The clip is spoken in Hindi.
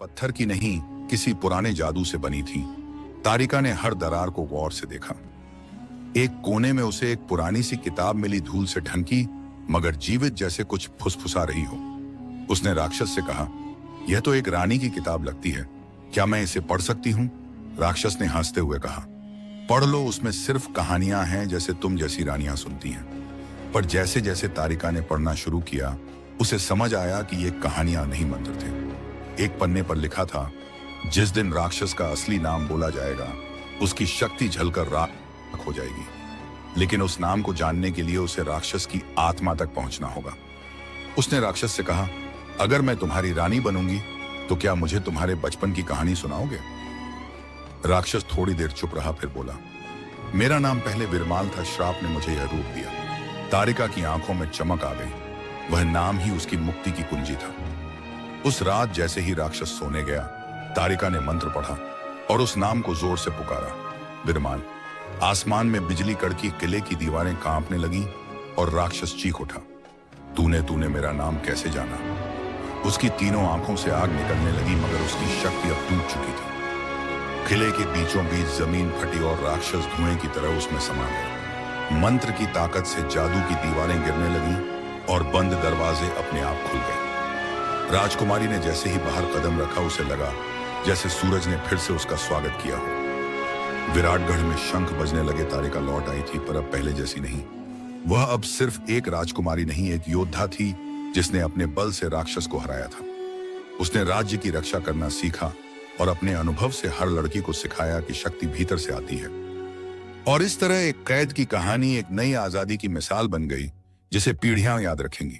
पत्थर की नहीं, किसी पुराने जादू से बनी थी। तारिका ने हर दरार को गौर से देखा। एक कोने में उसे एक पुरानी सी किताब मिली, धूल से ढनकी मगर जीवित, जैसे कुछ फुसफुसा रही हो। उसने राक्षस से कहा, यह तो एक रानी की किताब लगती है, क्या मैं इसे पढ़ सकती हूँ? राक्षस ने हंसते हुए कहा, पढ़ लो, उसमें सिर्फ कहानियां हैं जैसे तुम जैसी रानियां सुनती हैं। पर जैसे जैसे तारिका ने पढ़ना शुरू किया, उसे समझ आया कि ये कहानियां नहीं, मंत्र थे। एक पन्ने पर लिखा था, जिस दिन राक्षस का असली नाम बोला जाएगा, उसकी शक्ति झलकर राख हो जाएगी। लेकिन उस नाम को जानने के लिए उसे राक्षस की आत्मा तक पहुंचना होगा। उसने राक्षस से कहा, अगर मैं तुम्हारी रानी बनूंगी तो क्या मुझे तुम्हारे बचपन की कहानी सुनाओगे? राक्षस थोड़ी देर चुप रहा, फिर बोला, मेरा नाम पहले विरमाल था, श्राप ने मुझे यह रूप दिया। तारिका की आंखों में चमक आ गई। वह नाम ही उसकी मुक्ति की कुंजी था। उस रात जैसे ही राक्षस सोने गया, तारिका ने मंत्र पढ़ा और उस नाम को जोर से पुकारा, विरमाल। आसमान में बिजली कड़की, किले की दीवारें कांपने लगीं और राक्षस चीख उठा, तूने तूने मेरा नाम कैसे जाना? उसकी तीनों आंखों से आग निकलने लगी, मगर उसकी शक्ति अब टूट चुकी थी। किले के बीचों बीच जमीन फटी और राक्षस धुएं की तरह उसमें समा गया। मंत्र की ताकत से जादू की दीवारें गिरने लगीं और बंद दरवाजे अपने आप खुल गए। राजकुमारी ने जैसे ही बाहर कदम रखा, उसे लगा जैसे सूरज ने फिर से उसका स्वागत किया हो। विराटगढ़ में शंख बजने लगे। तारिका लौट आई थी, पर अब पहले जैसी नहीं। वह अब सिर्फ एक राजकुमारी नहीं, एक योद्धा थी जिसने अपने बल से राक्षस को हराया था। उसने राज्य की रक्षा करना सीखा और अपने अनुभव से हर लड़की को सिखाया कि शक्ति भीतर से आती है। और इस तरह एक कैद की कहानी एक नई आजादी की मिसाल बन गई, जिसे पीढ़ियां याद रखेंगी।